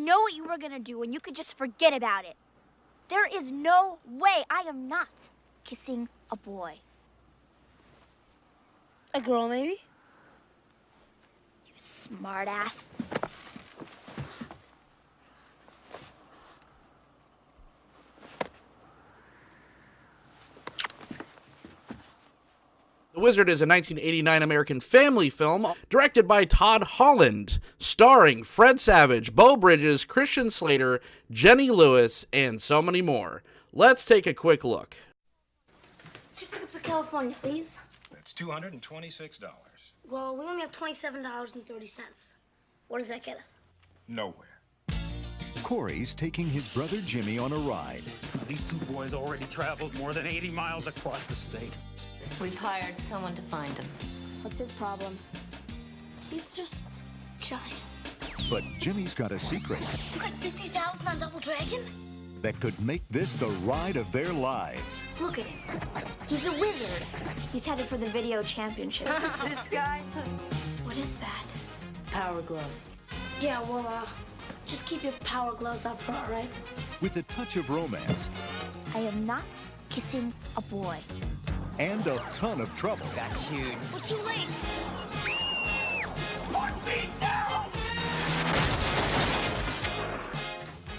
know what you were gonna do, and you could just forget about it. There is no way I am not kissing a boy. A girl, maybe? You smartass. The Wizard is a 1989 American family film directed by Todd Holland, starring Fred Savage, Beau Bridges, Christian Slater, Jenny Lewis, and so many more. Let's take a quick look. 2 tickets to California, please. That's $226. Well, we only have $27.30. What does that get us? Nowhere. Corey's taking his brother Jimmy on a ride. These two boys already traveled more than 80 miles across the state. We've hired someone to find him. What's his problem? He's just shy. But Jimmy's got a secret You got 50,000 on Double Dragon? that could make this the ride of their lives. Look at him. He's a wizard. He's headed for the video championship. This guy? What is that? Power glove. Yeah, well, just keep your power gloves up front, right? With a touch of romance I am not kissing a boy. and a ton of trouble. That's huge. We're too late.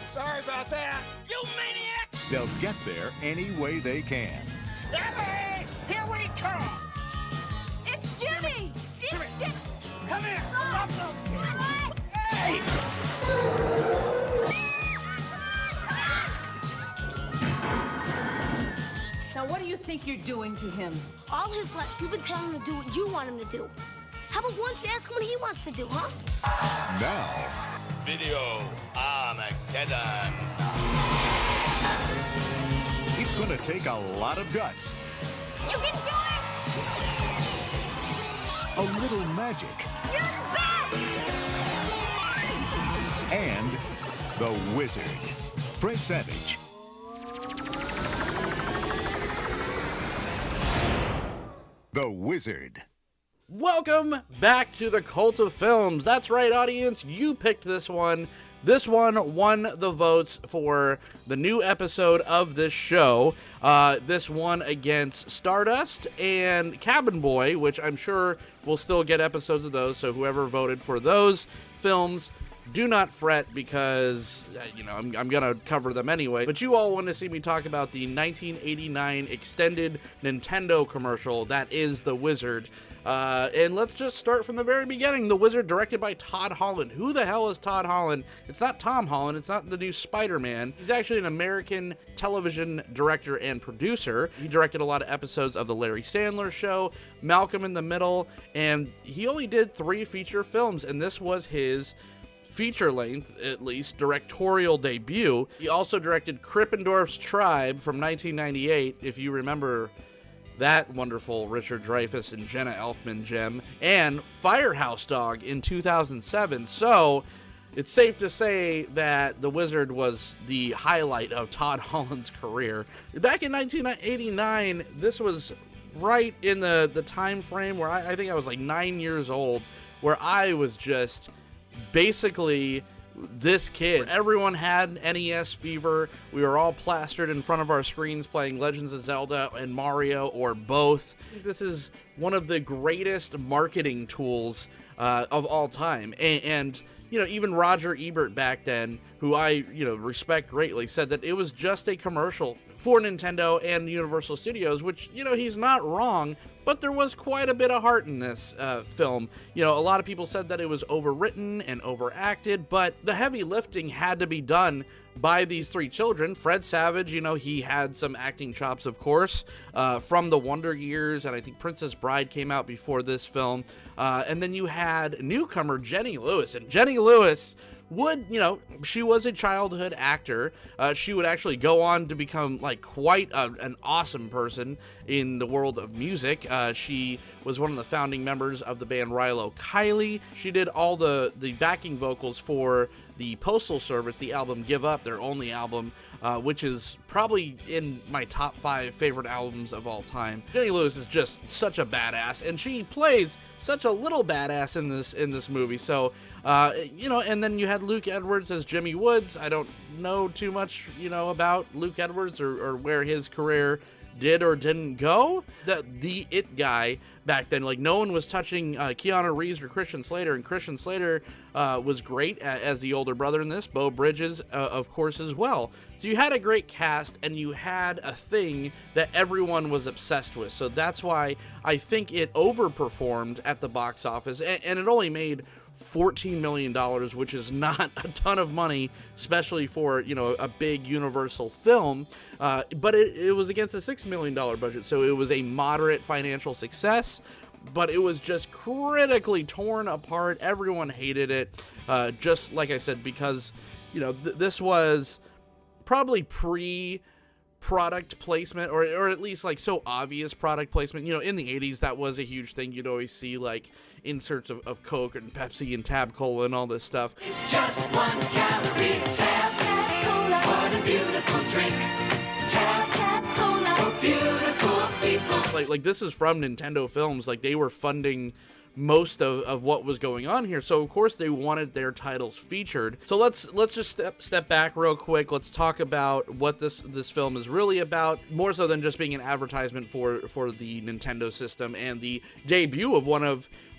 Sorry about that. You maniac! They'll get there any way they can. Hey, here we come! It's Jimmy! It's Jimmy! Come here! Stop them. Hey! Now, what do you think you're doing to him? All his life, you've been telling him to do what you want him to do. How about once you ask him what he wants to do, huh? Now, Video Armageddon. it's going to take a lot of guts, You can do it! a little magic, You're the best! and the Wizard, Fred Savage. The Wizard. Welcome back to the Cult of Films. That's right, audience. You picked this one. This one won the votes for the new episode of this show. This one against Stardust and Cabin Boy, which I'm sure we'll still get episodes of those. So whoever voted for those films, do not fret because, I'm going to cover them anyway. But you all want to see me talk about the 1989 extended Nintendo commercial that is The Wizard. And let's just start from the very beginning. The Wizard, directed by Todd Holland. Who the hell is Todd Holland? It's not Tom Holland. It's not the new Spider-Man. He's actually an American television director and producer. He directed a lot of episodes of The Larry Sandler Show, Malcolm in the Middle, and he only did 3 feature films, and this was his feature-length, at least, directorial debut. He also directed Krippendorf's Tribe from 1998, if you remember that wonderful Richard Dreyfuss and Jenna Elfman gem, and Firehouse Dog in 2007. So it's safe to say that The Wizard was the highlight of Todd Holland's career. Back in 1989, this was right in the time frame where I think I was like 9 years old, where I was just basically this kid. Everyone had NES fever. We were all plastered in front of our screens playing Legends of Zelda and Mario, or both. This is one of the greatest marketing tools of all time. And even Roger Ebert back then, who I respect greatly, said that it was just a commercial for Nintendo and Universal Studios, which, he's not wrong, but there was quite a bit of heart in this film. A lot of people said that it was overwritten and overacted, but the heavy lifting had to be done by these 3 children. Fred Savage, he had some acting chops, of course, from the Wonder Years, and I think Princess Bride came out before this film. And then you had newcomer Jenny Lewis, and Jenny Lewis she was a childhood actor. She would actually go on to become quite an awesome person in the world of music. She was one of the founding members of the band Rilo Kiley. She did all the backing vocals for the Postal Service, the album Give Up, their only album, which is probably in my top 5 favorite albums of all time. Jenny Lewis is just such a badass, and she plays such a little badass in this movie. So And then you had Luke Edwards as Jimmy Woods. I don't know too much, about Luke Edwards or where his career did or didn't go. The it guy back then, like, no one was touching Keanu Reeves or Christian Slater, and Christian Slater was great as the older brother in this. Beau Bridges, of course, as well. So you had a great cast, and you had a thing that everyone was obsessed with. So that's why I think it overperformed at the box office, and it only made $14 million, which is not a ton of money, especially for, a big Universal film, but it was against a $6 million budget, so it was a moderate financial success, but it was just critically torn apart. Everyone hated it, just like I said, because, this was probably product placement, or at least like so obvious product placement. In the 80s, that was a huge thing. You'd always see like inserts of Coke and Pepsi and Tab Cola and all this stuff. It's just 1 calorie. Tab Cola. What a beautiful drink. Tab Cola. For beautiful people. Like this is from Nintendo Films. Like, they were funding most of what was going on here, so of course they wanted their titles featured. So let's just step back real quick. Let's talk about what this film is really about, more so than just being an advertisement for the Nintendo system and the debut of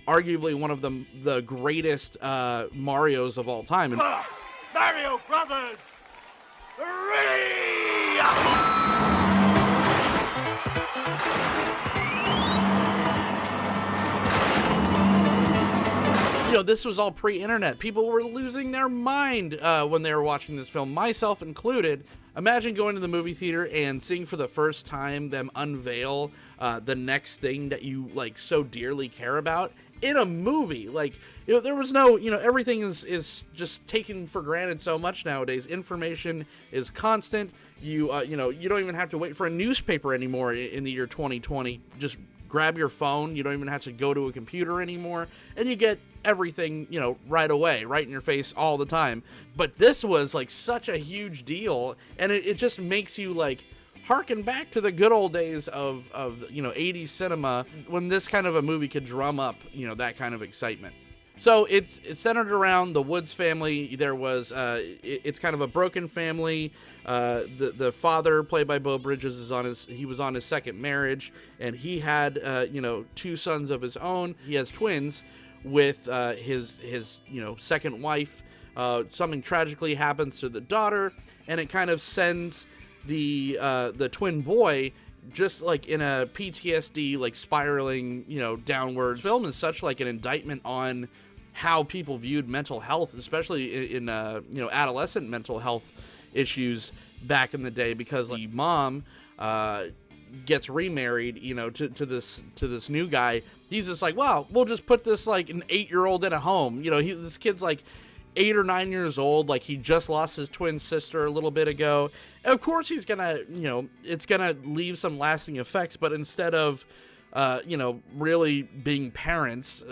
arguably one of the greatest Marios of all time. Mario Brothers 3! This was all pre-internet. People were losing their mind when they were watching this film, myself included. Imagine going to the movie theater and seeing for the first time them unveil the next thing that you like so dearly care about in a movie. Like, there was no, everything is just taken for granted so much nowadays. Information is constant. You don't even have to wait for a newspaper anymore in the year 2020. Just grab your phone. You don't even have to go to a computer anymore, and you get everything, right away, right in your face all the time. But this was like such a huge deal, and it just makes you like harken back to the good old days of 80s cinema, when this kind of a movie could drum up, that kind of excitement. So it's centered around the Woods family. There was it's kind of a broken family. The father, played by Beau Bridges, he was on his second marriage, and he had 2 sons of his own. He has twins with his second wife. Something tragically happens to the daughter, and it kind of sends the twin boy just like in a PTSD, like spiraling downwards. Film is such like an indictment on how people viewed mental health, especially in adolescent mental health issues back in the day, because the mom gets remarried, to this new guy. He's just like, wow, we'll just put this like an 8-year-old in a home. This kid's like 8 or 9 years old. Like, he just lost his twin sister a little bit ago. And of course he's gonna, it's gonna leave some lasting effects, but instead of really being parents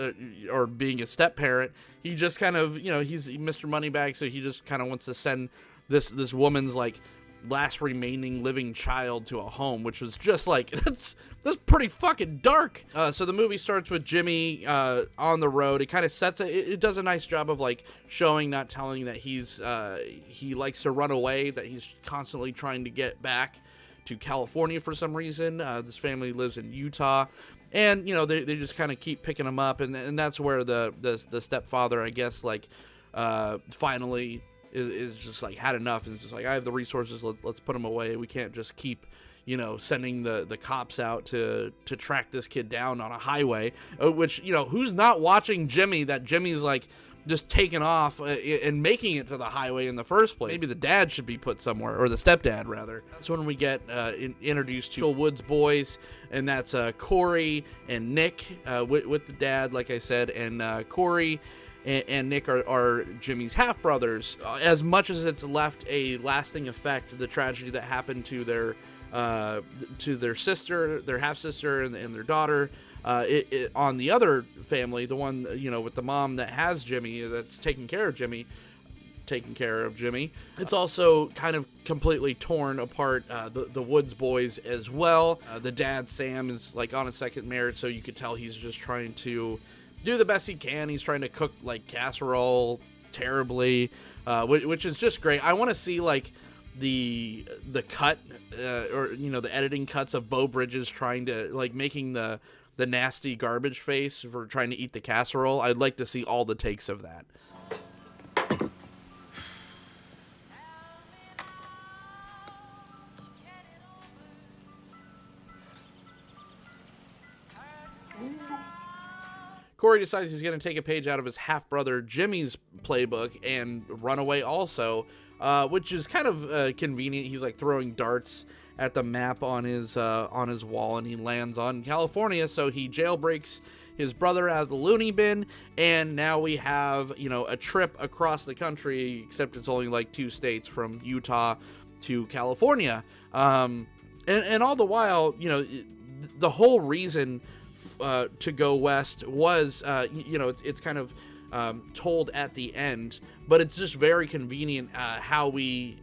or being a step parent, he just kind of, he's Mr. Moneybag, so he just kind of wants to send this woman's like last remaining living child to a home, which was just like, that's pretty fucking dark. So the movie starts with Jimmy on the road. It kind of it does a nice job of like showing, not telling, that he likes to run away, that he's constantly trying to get back to California for some reason. This family lives in Utah, and they just kind of keep picking him up, and that's where the stepfather, I guess, like finally is just like had enough, and is just like, I have the resources, let's put him away. We can't just keep sending the cops out to track this kid down on a highway, which who's not watching Jimmy, that Jimmy's like just taking off and making it to the highway in the first place. Maybe the dad should be put somewhere, or the stepdad rather. That's when we get introduced to Woods boys, and that's Corey and Nick with the dad, like I said, and Corey and Nick are Jimmy's half brothers. As much as it's left a lasting effect, the tragedy that happened to their sister, their half sister, and their daughter. On the other family, the one with the mom that has Jimmy, that's taking care of Jimmy, it's also kind of completely torn apart. The Woods boys as well. The dad, Sam, is like on a second marriage, so you could tell he's just trying to do the best he can. He's trying to cook like casserole terribly, which is just great. I want to see like the cut or the editing cuts of Beau Bridges trying to like making the nasty garbage face for trying to eat the casserole. I'd like to see all the takes of that. Corey decides he's going to take a page out of his half-brother Jimmy's playbook and run away also, which is kind of convenient. He's like throwing darts at the map on his wall, and he lands on California, so he jailbreaks his brother out of the loony bin, and now we have, a trip across the country, except it's only like 2 states from Utah to California. And all the while, the whole reason to go west was, it's kind of told at the end, but it's just very convenient how we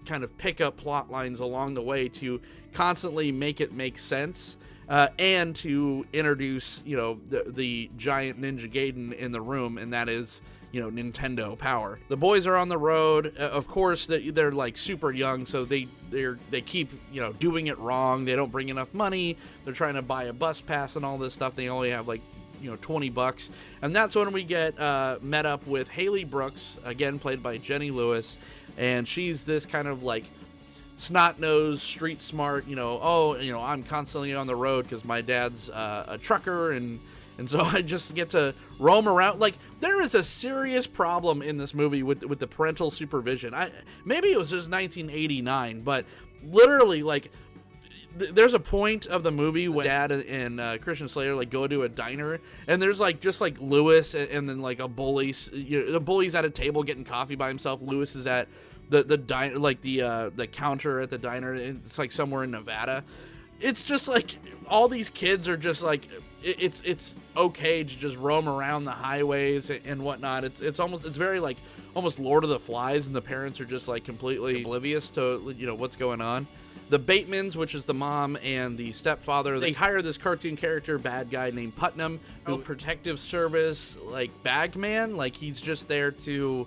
kind of pick up plot lines along the way to constantly make it make sense, and to introduce, the giant Ninja Gaiden in the room, and that is, Nintendo power. The boys are on the road. Of course, they're like super young, so they keep, doing it wrong. They don't bring enough money. They're trying to buy a bus pass and all this stuff. They only have like, $20. And that's when we get met up with Haley Brooks, again played by Jenny Lewis, and she's this kind of like snot-nosed, street smart, I'm constantly on the road because my dad's a trucker, and so I just get to roam around. Like, there is a serious problem in this movie with the parental supervision. Maybe it was just 1989, but literally, like, there's a point of the movie when Dad and Christian Slater like go to a diner, and there's like just like Lewis and then like a bully. The bully's at a table getting coffee by himself. Lewis is at the diner, like the counter at the diner. It's like somewhere in Nevada. It's just like all these kids are just like, it's okay to just roam around the highways and whatnot. It's very like almost Lord of the Flies, and the parents are just like completely oblivious to what's going on. The Batemans, which is the mom and the stepfather, they hire this cartoon character bad guy named Putnam, who protective service like bagman, like he's just there to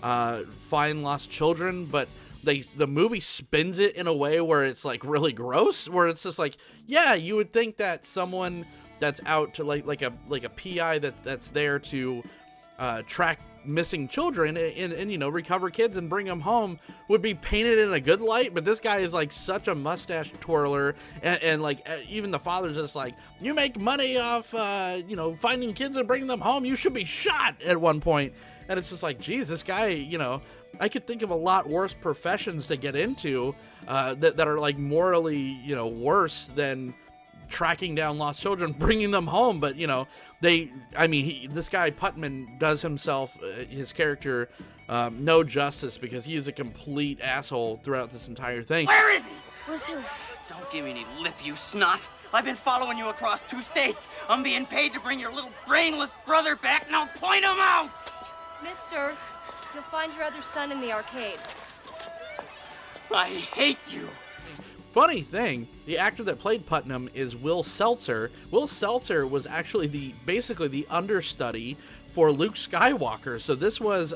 find lost children, but the movie spins it in a way where it's like really gross, where it's just like, yeah, you would think that someone that's out to like a PI that's there to track missing children and recover kids and bring them home would be painted in a good light, but this guy is like such a mustache twirler, and like even the father's just like, you make money off finding kids and bringing them home, you should be shot at one point. And it's just like, geez, this guy, I could think of a lot worse professions to get into that are like morally, worse than tracking down lost children, bringing them home. But, this guy Putman does himself, his character, no justice, because he is a complete asshole throughout this entire thing. Where is he? Where's who? Don't give me any lip, you snot. I've been following you across 2 states. I'm being paid to bring your little brainless brother back. Now point him out! Mister, you'll find your other son in the arcade. I hate you. Funny thing, the actor that played Putnam is Will Seltzer. Will Seltzer was actually basically the understudy for Luke Skywalker. So this was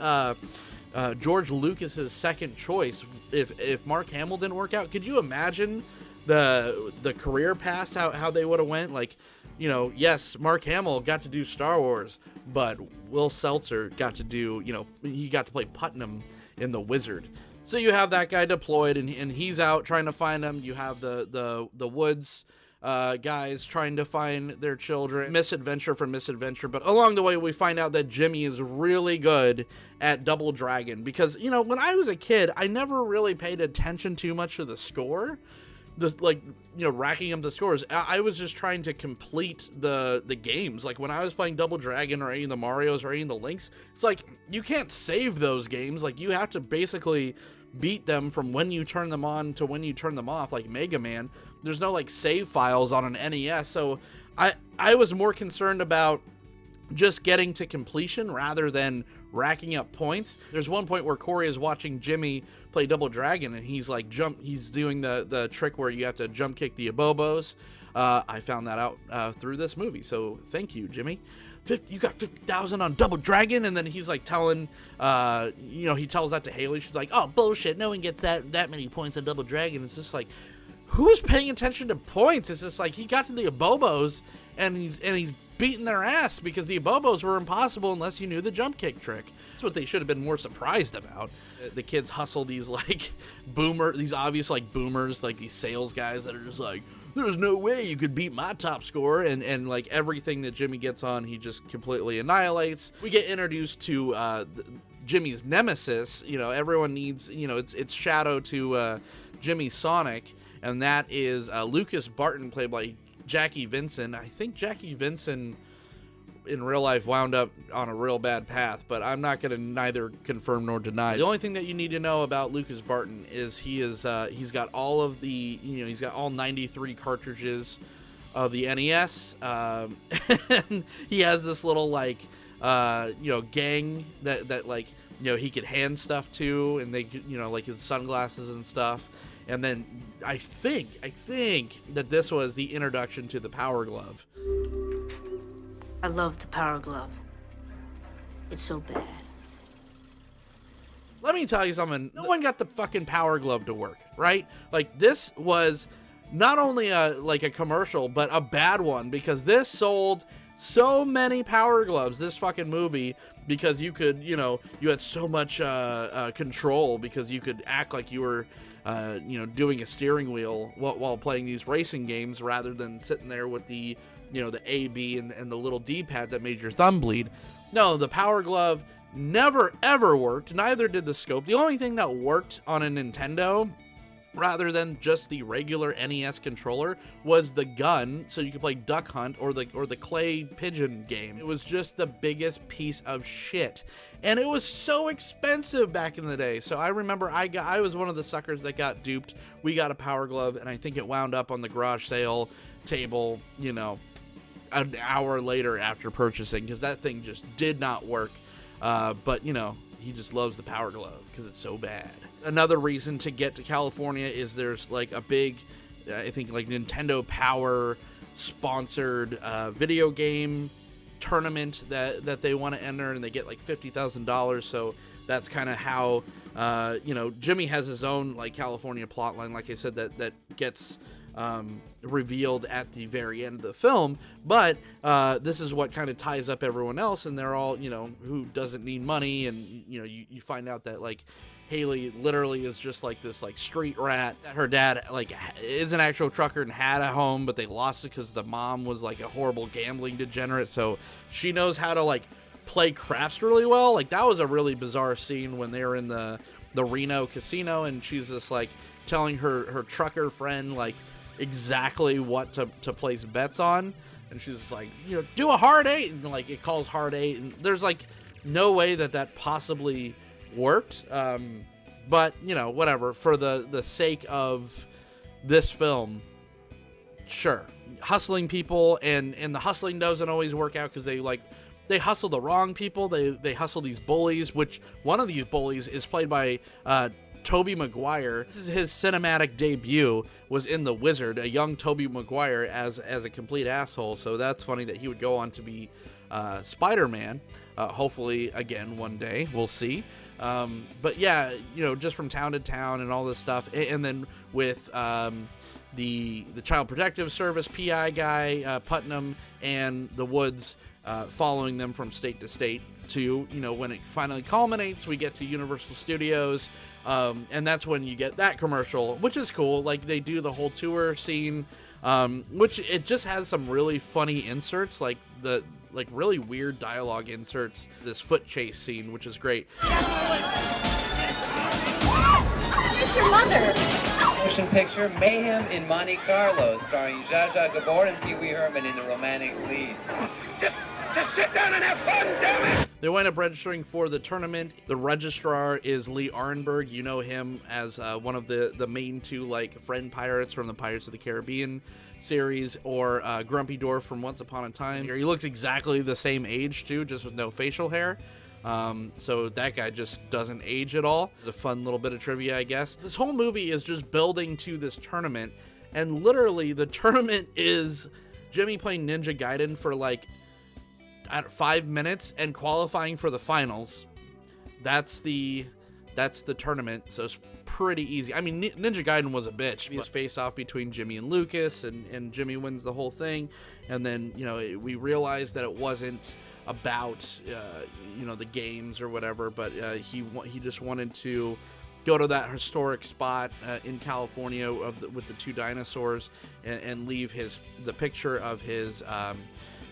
George Lucas's second choice. If Mark Hamill didn't work out, could you imagine the career path, how they would have went? Like, yes, Mark Hamill got to do Star Wars, but Will Seltzer got to do, he got to play Putnam in The Wizard. So you have that guy deployed, and he's out trying to find them. You have the Woods guys trying to find their children. Misadventure for misadventure. But along the way, we find out that Jimmy is really good at Double Dragon. Because, when I was a kid, I never really paid attention too much to the score. Racking up the scores. I was just trying to complete the games. Like when I was playing Double Dragon or any of the Marios or any of the Links, it's like you can't save those games. Like you have to basically beat them from when you turn them on to when you turn them off, like Mega Man. There's no like save files on an NES, so I was more concerned about just getting to completion rather than racking up points. There's one point where Corey is watching Jimmy play Double Dragon, and he's like he's doing the trick where you have to jump kick the abobos. I found that out through this movie, so thank you, Jimmy. you got 50,000 on Double Dragon, and then he's like telling, he tells that to Haley. She's like, oh, bullshit, no one gets that many points on Double Dragon. It's just like, who's paying attention to points? It's just like, he got to the Abobos, and he's beating their ass because the Abobos were impossible unless you knew the jump kick trick. That's what they should have been more surprised about. The kids hustle these like these obvious like boomers, like these sales guys that are just like, there's no way you could beat my top score, and like everything that Jimmy gets on, he just completely annihilates. We get introduced to Jimmy's nemesis. Everyone needs, it's Shadow to Jimmy's Sonic, and that is Lucas Barton, played by Jackie Vinson. I think Jackie Vinson in real life wound up on a real bad path, but I'm not going to neither confirm nor deny. The only thing that you need to know about Lucas Barton is he's got all of the, he's got all 93 cartridges of the NES, and he has this little like, gang that like, he could hand stuff to, and they, like his sunglasses and stuff. And then I think that this was the introduction to the Power Glove. I love the Power Glove. It's so bad. Let me tell you something. No one got the fucking Power Glove to work, right? Like, this was not only a commercial, but a bad one, because this sold so many Power Gloves, this fucking movie, because you could, you had so much control, because you could act like you were doing a steering wheel while playing these racing games, rather than sitting there with the, the A, B, and the little D-pad that made your thumb bleed. No, the Power Glove never, ever worked. Neither did the scope. The only thing that worked on a Nintendo, rather than just the regular NES controller, was the gun, so you could play Duck Hunt or the clay pigeon game. It was just the biggest piece of shit, and it was so expensive back in the day. So I remember I was one of the suckers that got duped. We got a Power Glove, and I think it wound up on the garage sale table, an hour later after purchasing, because that thing just did not work. But he just loves the Power Glove because it's so bad. Another reason to get to California is there's like a big, I think like Nintendo Power sponsored video game tournament that they want to enter, and they get like $50,000. So that's kind of how, Jimmy has his own like California plotline, like I said, that gets revealed at the very end of the film. But this is what kind of ties up everyone else, and they're all, who doesn't need money, and you find out that like Haley literally is just like this like street rat. Her dad like is an actual trucker and had a home, but they lost it because the mom was like a horrible gambling degenerate. So she knows how to like play craps really well. Like, that was a really bizarre scene when they were in the Reno casino, and she's just like telling her trucker friend like exactly what to place bets on, and she's just like, do a hard 8, and like it calls hard 8, and there's like no way that possibly worked, but whatever, for the sake of this film, sure. Hustling people, and the hustling doesn't always work out, because they hustle the wrong people. They hustle these bullies, which one of these bullies is played by Tobey Maguire. This is his cinematic debut, was in The Wizard, a young Tobey Maguire as a complete asshole. So that's funny that he would go on to be Spider-Man, hopefully again one day, we'll see. But yeah, just from town to town and all this stuff, and then with the Child Protective Service PI guy, Putnam, and the Woods following them from state to state, to when it finally culminates, we get to Universal Studios, and that's when you get that commercial, which is cool. Like, they do the whole tour scene, which it just has some really funny inserts, like the really weird dialogue inserts, this foot chase scene, which is great. It's your mother. Motion picture Mayhem in Monte Carlo, starring Zsa Zsa Gabor and Pee Wee Herman in the romantic leads. Just sit down and have fun, damn it! They wind up registering for the tournament. The registrar is Lee Arnberg. You know him as one of the main two like friend pirates from the Pirates of the Caribbean series, or Grumpy Dwarf from Once Upon a Time. He looks exactly the same age too, just with no facial hair. So that guy just doesn't age at all. It's a fun little bit of trivia, I guess. This whole movie is just building to this tournament, and literally the tournament is Jimmy playing Ninja Gaiden for like 5 minutes, and qualifying for the finals. That's the tournament, so it's pretty easy. I mean, Ninja Gaiden was a bitch. It was face off between Jimmy and Lucas, and Jimmy wins the whole thing. And then, you know, we realized that it wasn't about, you know, the games or whatever, but he just wanted to go to that historic spot in California with the 2 dinosaurs and leave the picture of his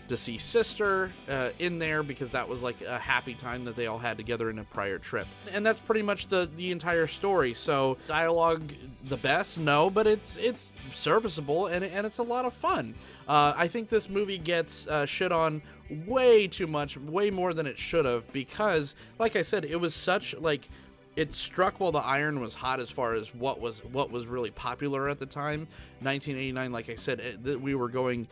deceased sister in there, because that was like a happy time that they all had together in a prior trip. And that's pretty much the entire story. So dialogue the best? No, but it's serviceable, and it's a lot of fun. I think this movie gets shit on way too much, way more than it should have, because like I said, it was such like, it struck while the iron was hot as far as what was really popular at the time. 1989, like I said, we were going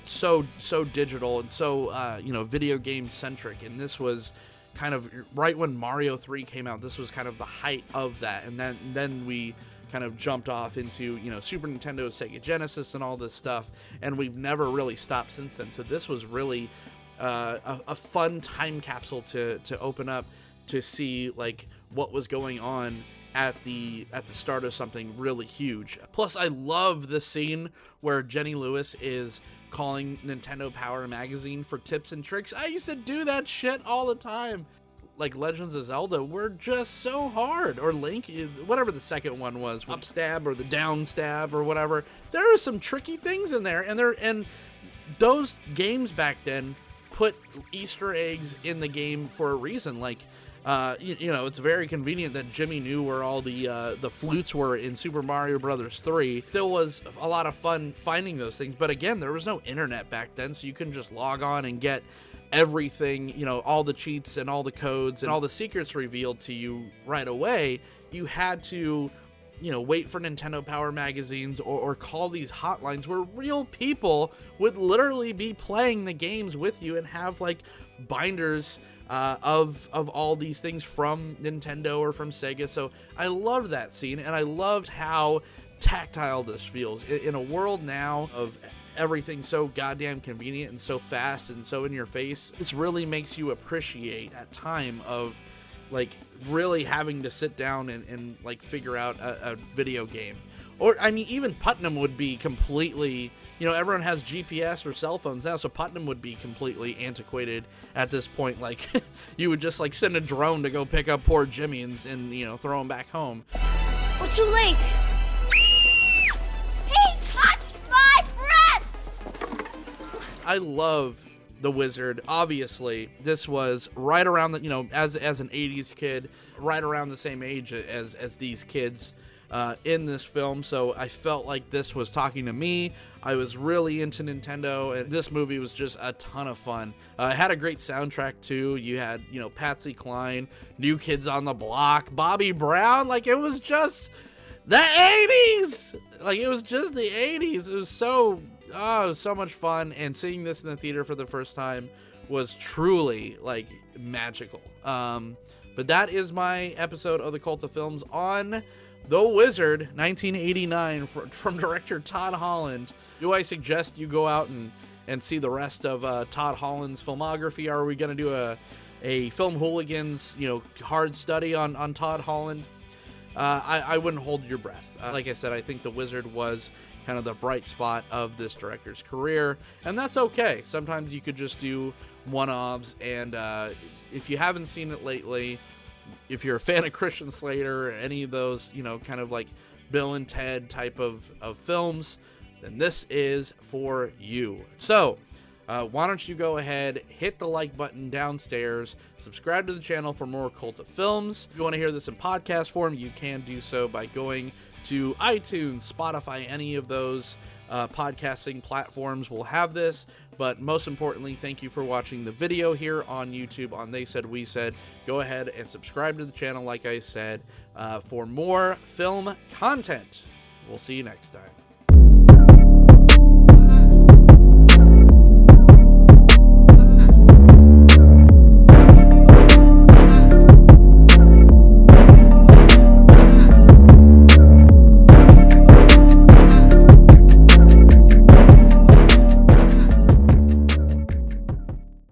so digital and so you know, video game centric, and this was kind of right when Mario 3 came out. This was kind of the height of that, and then we kind of jumped off into, you know, Super Nintendo, Sega Genesis, and all this stuff, and we've never really stopped since then. So this was really a fun time capsule to open up, to see like what was going on at the start of something really huge. Plus, I love the scene where Jenny Lewis is calling Nintendo Power Magazine for tips and tricks. I used to do that shit all the time. Like Legends of Zelda were just so hard, or Link, whatever the second one was, up stab or the down stab or whatever. There are some tricky things in there, and those games back then put Easter eggs in the game for a reason. Like, you know, it's very convenient that Jimmy knew where all the flutes were in Super Mario Brothers 3. Still was a lot of fun finding those things, but again, there was no internet back then, so you couldn't just log on and get everything, you know, all the cheats and all the codes and all the secrets revealed to you right away. You had to, you know, wait for Nintendo Power magazines or call these hotlines where real people would literally be playing the games with you and have like binders of all these things from Nintendo or from Sega. So I loved that scene, and I loved how tactile this feels in a world now of everything so goddamn convenient and so fast and so in your face. This really makes you appreciate that time of like really having to sit down and like figure out a video game. Or I mean, even Putnam would be completely, you know, everyone has GPS or cell phones now, so Putnam would be completely antiquated at this point. Like, you would just like send a drone to go pick up poor Jimmy and you know, throw him back home. We're too late. He touched my breast! I love The Wizard. Obviously, this was right around the, you know, as an 80s kid, right around the same age as these kids in this film, so I felt like this was talking to me. I was really into Nintendo, and this movie was just a ton of fun. It had a great soundtrack too. You had, you know, Patsy Cline, New Kids on the Block, Bobby Brown. Like, it was just the 80s. Like, it was just the 80s. It was so much fun, and seeing this in the theater for the first time was truly like magical. But that is my episode of the Cult of Films on The Wizard, 1989, from director Todd Holland. Do I suggest you go out and see the rest of Todd Holland's filmography? Are we going to do a Film Hooligans, you know, hard study on Todd Holland? I wouldn't hold your breath. Like I said, I think The Wizard was kind of the bright spot of this director's career, and that's okay. Sometimes you could just do one-offs, and if you haven't seen it lately, if you're a fan of Christian Slater or any of those, you know, kind of like Bill and Ted type of films, then this is for you. So why don't you go ahead, hit the like button downstairs, subscribe to the channel for more Cult of Films. If you want to hear this in podcast form, you can do so by going to iTunes, Spotify, any of those podcasting platforms will have this. But most importantly, thank you for watching the video here on YouTube on They Said We Said. Go ahead and subscribe to the channel, like I said, for more film content. We'll see you next time.